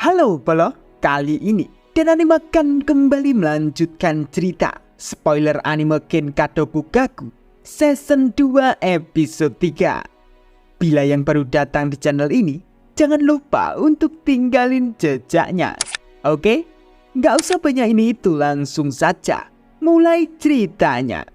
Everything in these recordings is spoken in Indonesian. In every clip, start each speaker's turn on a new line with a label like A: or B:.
A: Halo Polo, kali ini Dan Anime akan kembali melanjutkan cerita spoiler anime Genkadoku Gaku Season 2 episode 3. Bila yang baru datang di channel ini, jangan lupa untuk tinggalin jejaknya. Oke? Nggak usah banyak ini itu, langsung saja mulai ceritanya.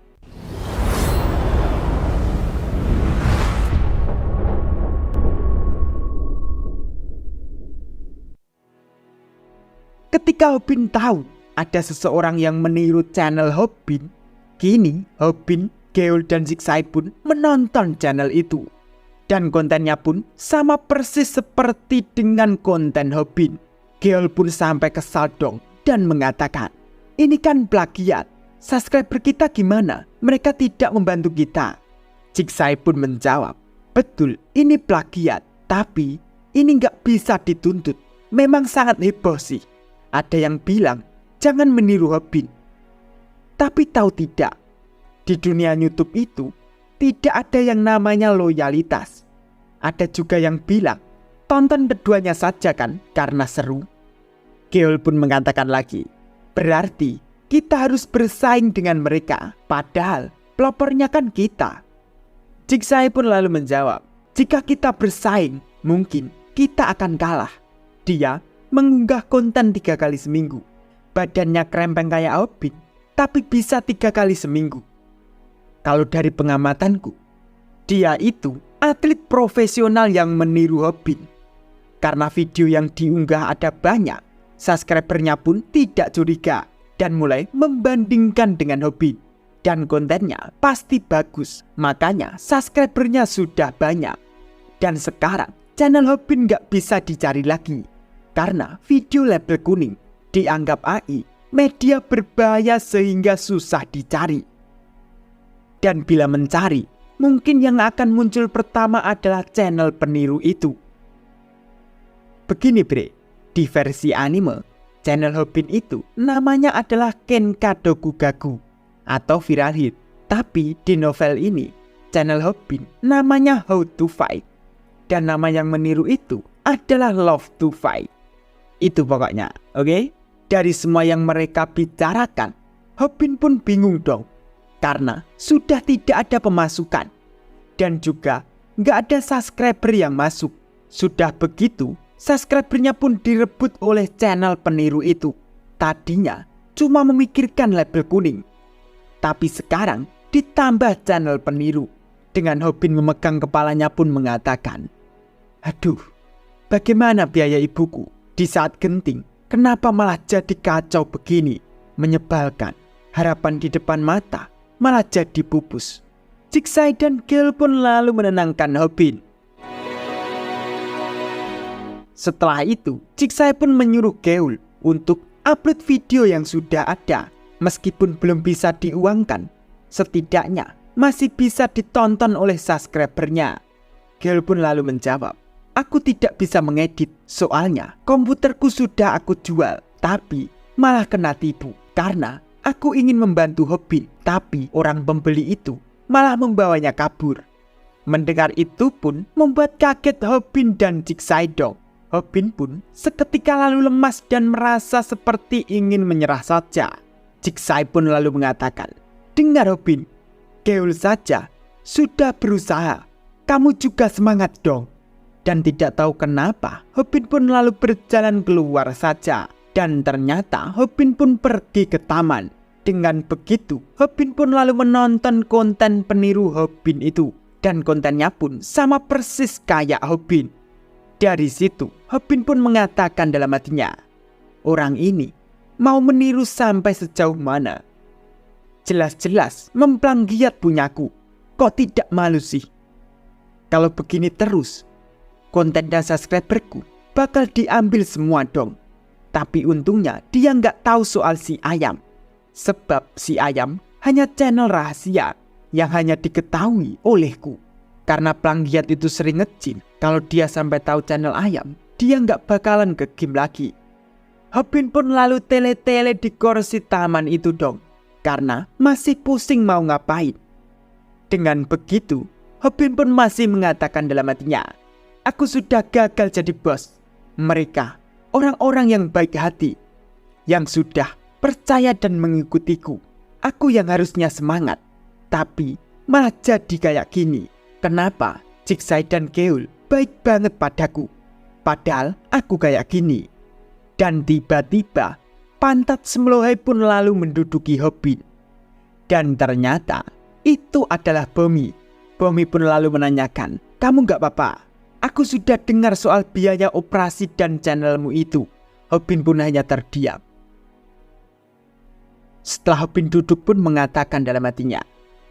A: Ketika Hobin tahu ada seseorang yang meniru channel Hobin, kini Hobin, Geol, dan Zigzai pun menonton channel itu. Dan kontennya pun sama persis seperti dengan konten Hobin. Geol pun sampai kesal dong dan mengatakan, "Ini kan plagiat, subscriber kita gimana? Mereka tidak membantu kita." Zigzai pun menjawab, "Betul, ini plagiat, tapi ini nggak bisa dituntut. Memang sangat heboh sih. Ada yang bilang, jangan meniru Hobin. Tapi tahu tidak, di dunia YouTube itu, tidak ada yang namanya loyalitas. Ada juga yang bilang, tonton keduanya saja kan, karena seru." Geol pun mengatakan lagi, "Berarti kita harus bersaing dengan mereka, padahal pelopornya kan kita." Zigzai pun lalu menjawab, "Jika kita bersaing, mungkin kita akan kalah." Dia mengunggah konten 3 kali seminggu. Badannya krempeng kayak Hobin, tapi bisa 3 kali seminggu. Kalau dari pengamatanku, dia itu atlet profesional yang meniru Hobin. Karena video yang diunggah ada banyak, subscribernya pun tidak curiga dan mulai membandingkan dengan Hobin. Dan kontennya pasti bagus, makanya subscribernya sudah banyak. Dan sekarang channel Hobin gak bisa dicari lagi. Karena video label kuning dianggap AI media berbahaya sehingga susah dicari. Dan bila mencari, mungkin yang akan muncul pertama adalah channel peniru itu. Begini bre, di versi anime, channel Hobin itu namanya adalah Genkadoku Gaku atau viral hit. Tapi di novel ini, channel Hobin namanya How to Fight. Dan nama yang meniru itu adalah Love to Fight. Itu pokoknya, oke? Dari semua yang mereka bicarakan, Hobin pun bingung dong. Karena sudah tidak ada pemasukan. Dan juga nggak ada subscriber yang masuk. Sudah begitu, subscribernya pun direbut oleh channel peniru itu. Tadinya cuma memikirkan label kuning. Tapi sekarang ditambah channel peniru. Dengan Hobin memegang kepalanya pun mengatakan, "Aduh, bagaimana biaya ibuku? Di saat genting, kenapa malah jadi kacau begini? Menyebalkan, harapan di depan mata malah jadi pupus." Zigzai dan Geol pun lalu menenangkan Hobin. Setelah itu, Zigzai pun menyuruh Geol untuk upload video yang sudah ada. Meskipun belum bisa diuangkan, setidaknya masih bisa ditonton oleh subscribernya. Geol pun lalu menjawab, "Aku tidak bisa mengedit, soalnya komputerku sudah aku jual, tapi malah kena tipu. Karena aku ingin membantu Hobin, tapi orang pembeli itu malah membawanya kabur." Mendengar itu pun membuat kaget Hobin dan Zigzai dong. Hobin pun seketika lalu lemas dan merasa seperti ingin menyerah saja. Zigzai pun lalu mengatakan, "Dengar Hobin, Geol saja sudah berusaha, kamu juga semangat dong." Dan tidak tahu kenapa, Hobin pun lalu berjalan keluar saja. Dan ternyata Hobin pun pergi ke taman. Dengan begitu, Hobin pun lalu menonton konten peniru Hobin itu. Dan kontennya pun sama persis kayak Hobin. Dari situ, Hobin pun mengatakan dalam hatinya, "Orang ini mau meniru sampai sejauh mana? Jelas-jelas memplagiat punyaku. Kok tidak malu sih? Kalau begini terus, konten dan subscriberku bakal diambil semua dong." Tapi untungnya dia nggak tahu soal si ayam. Sebab si ayam hanya channel rahasia yang hanya diketahui olehku. Karena plagiat itu sering ngecin. Kalau dia sampai tahu channel ayam, dia nggak bakalan ke game lagi. Hobin pun lalu tele-tele di kursi taman itu dong. Karena masih pusing mau ngapain. Dengan begitu, Hobin pun masih mengatakan dalam hatinya, "Aku sudah gagal jadi bos. Mereka orang-orang yang baik hati, yang sudah percaya dan mengikutiku. Aku yang harusnya semangat, tapi malah jadi kayak gini. Kenapa Ciksai dan Keul baik banget padaku, padahal aku kayak gini? Dan tiba-tiba pantat Smlohai pun lalu menduduki Hobin. Dan ternyata itu adalah Bomi. Bomi pun lalu menanyakan, "Kamu gak apa-apa? Aku sudah dengar soal biaya operasi dan channelmu itu." Hobin pun hanya terdiam. Setelah Hobin duduk pun mengatakan dalam hatinya,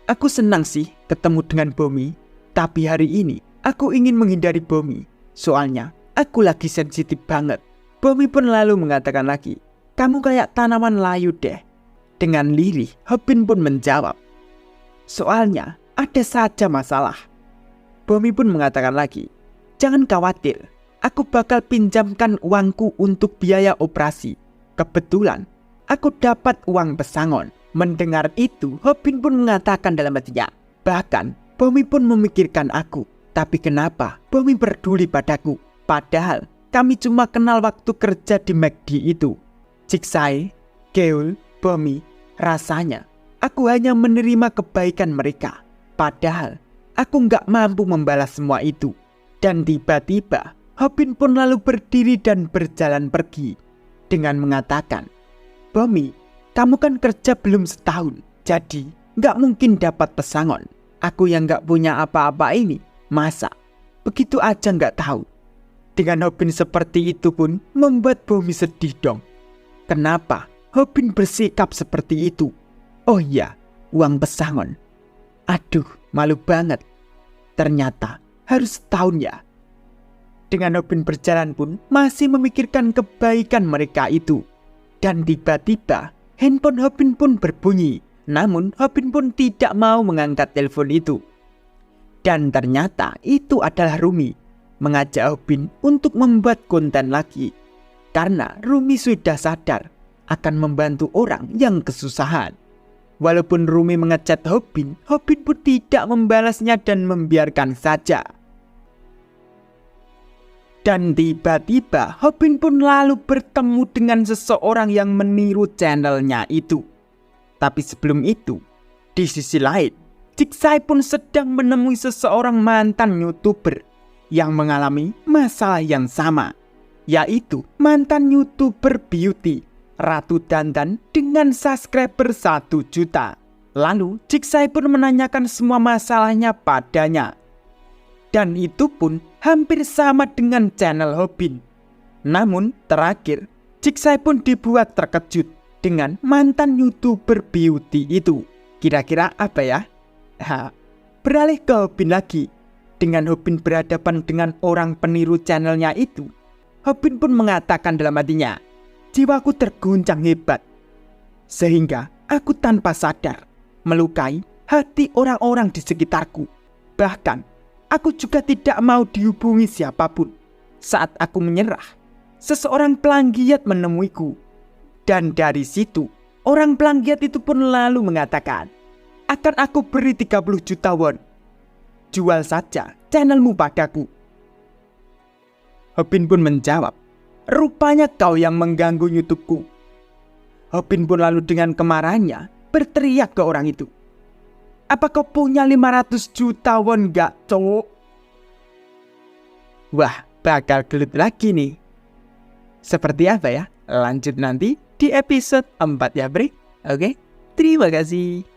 A: "Aku senang sih ketemu dengan Bomi, tapi hari ini aku ingin menghindari Bomi. Soalnya aku lagi sensitif banget." Bomi pun lalu mengatakan lagi, "Kamu kayak tanaman layu deh." Dengan lirih, Hobin pun menjawab, "Soalnya ada saja masalah." Bomi pun mengatakan lagi, "Jangan khawatir, aku bakal pinjamkan uangku untuk biaya operasi. Kebetulan aku dapat uang pesangon." Mendengar itu, Hobin pun mengatakan dalam hatinya, "Bahkan Bomi pun memikirkan aku. Tapi kenapa Bomi peduli padaku? Padahal kami cuma kenal waktu kerja di McD itu." Ciksai, Keul, Bomi, rasanya aku hanya menerima kebaikan mereka. Padahal aku nggak mampu membalas semua itu. Dan tiba-tiba Hobin pun lalu berdiri dan berjalan pergi dengan mengatakan, "Bomi, kamu kan kerja belum setahun, jadi nggak mungkin dapat pesangon. Aku yang nggak punya apa-apa ini, masa begitu aja nggak tahu?" Dengan Hobin seperti itu pun membuat Bomi sedih dong. Kenapa Hobin bersikap seperti itu? Oh iya, uang pesangon. Aduh, malu banget. Ternyata harus setahun ya. Dengan Hobin berjalan pun masih memikirkan kebaikan mereka itu. Dan tiba-tiba handphone Hobin pun berbunyi. Namun Hobin pun tidak mau mengangkat telepon itu. Dan ternyata itu adalah Rumi, mengajak Hobin untuk membuat konten lagi. Karena Rumi sudah sadar akan membantu orang yang kesusahan. Walaupun Rumi mengechat Hobin, Hobin pun tidak membalasnya dan membiarkan saja. Dan tiba-tiba Hobin pun lalu bertemu dengan seseorang yang meniru channelnya itu. Tapi sebelum itu, di sisi lain, Ciksai pun sedang menemui seseorang mantan YouTuber yang mengalami masalah yang sama, yaitu mantan YouTuber beauty Ratu Dandan dengan subscriber 1 juta. Lalu Ciksai pun menanyakan semua masalahnya padanya. Dan itu pun hampir sama dengan channel Hobin. Namun terakhir Ciksai pun dibuat terkejut dengan mantan YouTuber beauty itu. Kira-kira apa ya? Beralih ke Hobin lagi. Dengan Hobin berhadapan dengan orang peniru channelnya itu, Hobin pun mengatakan dalam hatinya, "Jiwaku terguncang hebat, sehingga aku tanpa sadar melukai hati orang-orang di sekitarku. Bahkan aku juga tidak mau dihubungi siapapun. Saat aku menyerah, seseorang pelagiat menemuiku. Dan dari situ, orang pelagiat itu pun lalu mengatakan, 'Akan aku beri 30 juta won. Jual saja channelmu padaku.' Hobin pun menjawab, 'Rupanya kau yang mengganggu YouTubeku.' Hobin pun lalu dengan kemarahannya berteriak ke orang itu, 'Apa kau punya 500 juta won gak, cowok?' Wah, bakal gelut lagi nih. Seperti apa ya? Lanjut nanti di episode 4 ya, Bre. Oke, terima kasih.